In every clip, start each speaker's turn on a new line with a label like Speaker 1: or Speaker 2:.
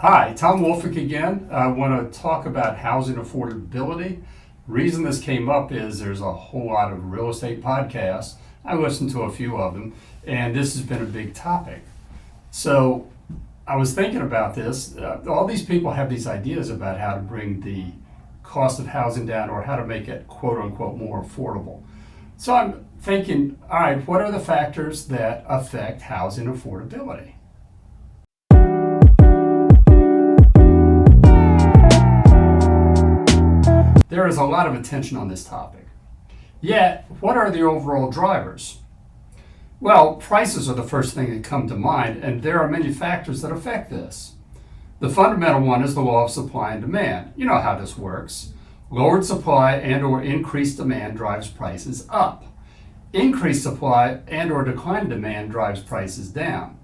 Speaker 1: Hi, Tom Woolfolk again. I want to talk about housing affordability. The reason this came up is there's a whole lot of real estate podcasts. I listened to a few of them, and this has been a big topic. So I was thinking about this. All these people have these ideas about how to bring the cost of housing down or how to make it quote unquote more affordable. So I'm thinking, all right, what are the factors that affect housing affordability? There is a lot of attention on this topic. Yet, what are the overall drivers? Well, prices are the first thing that come to mind, and there are many factors that affect this. The fundamental one is the law of supply and demand. You know how this works. Lowered supply and or increased demand drives prices up. Increased supply and or declined demand drives prices down.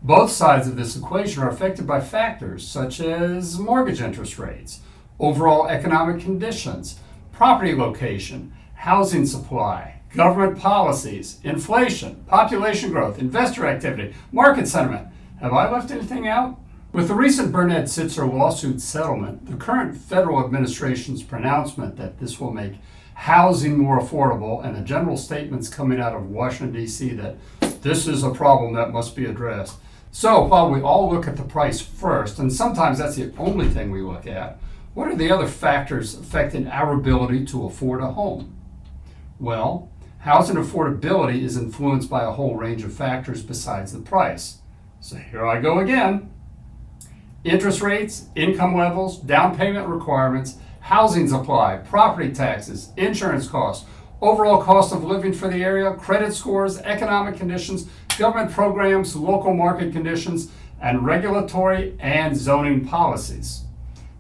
Speaker 1: Both sides of this equation are affected by factors such as mortgage interest rates, overall economic conditions, property location, housing supply, government policies, inflation, population growth, investor activity, market sentiment. Have I left anything out? With the recent Burnett Sitzer lawsuit settlement, the current federal administration's pronouncement that this will make housing more affordable, and the general statements coming out of Washington, D.C. that this is a problem that must be addressed. So while we all look at the price first, and sometimes that's the only thing we look at, what are the other factors affecting our ability to afford a home? Well, housing affordability is influenced by a whole range of factors besides the price. So here I go again. Interest rates, income levels, down payment requirements, housing supply, property taxes, insurance costs, overall cost of living for the area, credit scores, economic conditions, government programs, local market conditions, and regulatory and zoning policies.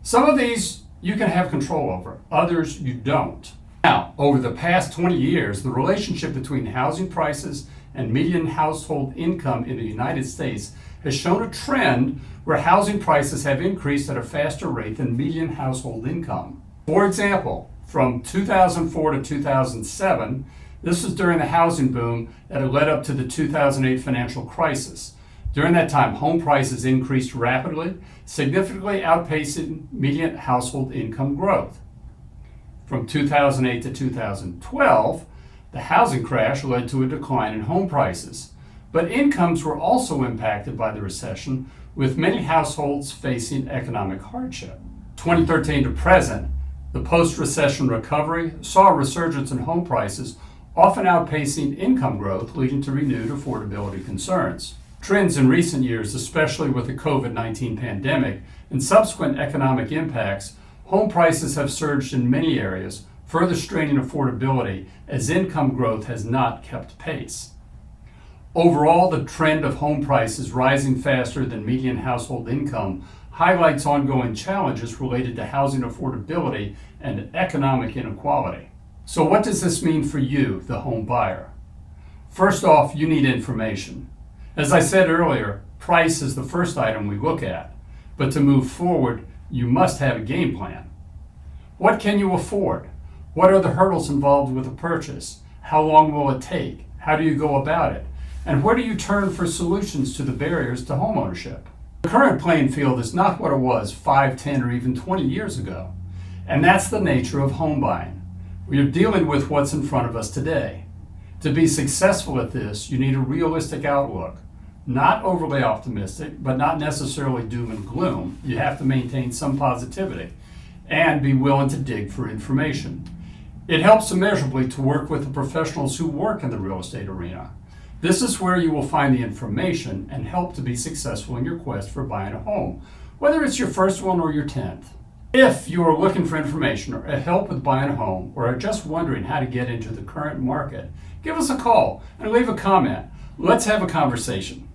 Speaker 1: Some of these you can have control over, others you don't. Now, over the past 20 years, the relationship between housing prices and median household income in the United States has shown a trend where housing prices have increased at a faster rate than median household income. For example, from 2004 to 2007, this was during the housing boom that had led up to the 2008 financial crisis. During that time, home prices increased rapidly, significantly outpacing median household income growth. From 2008 to 2012, the housing crash led to a decline in home prices. But incomes were also impacted by the recession, with many households facing economic hardship. 2013 to present, the post-recession recovery saw a resurgence in home prices, often outpacing income growth, leading to renewed affordability concerns. Trends in recent years, especially with the COVID-19 pandemic and subsequent economic impacts, home prices have surged in many areas, further straining affordability as income growth has not kept pace. Overall, the trend of home prices rising faster than median household income highlights ongoing challenges related to housing affordability and economic inequality. So what does this mean for you, the home buyer? First off, you need information. As I said earlier, price is the first item we look at, but to move forward, you must have a game plan. What can you afford? What are the hurdles involved with a purchase? How long will it take? How do you go about it? And where do you turn for solutions to the barriers to homeownership? The current playing field is not what it was 5, 10, or even 20 years ago. And that's the nature of home buying. We are dealing with what's in front of us today. To be successful at this, you need a realistic outlook. Not overly optimistic, but not necessarily doom and gloom. You have to maintain some positivity and be willing to dig for information. It helps immeasurably to work with the professionals who work in the real estate arena. This is where you will find the information and help to be successful in your quest for buying a home, whether it's your first one or your 10th. If you are looking for information or help with buying a home, or are just wondering how to get into the current market, give us a call and leave a comment. Let's have a conversation.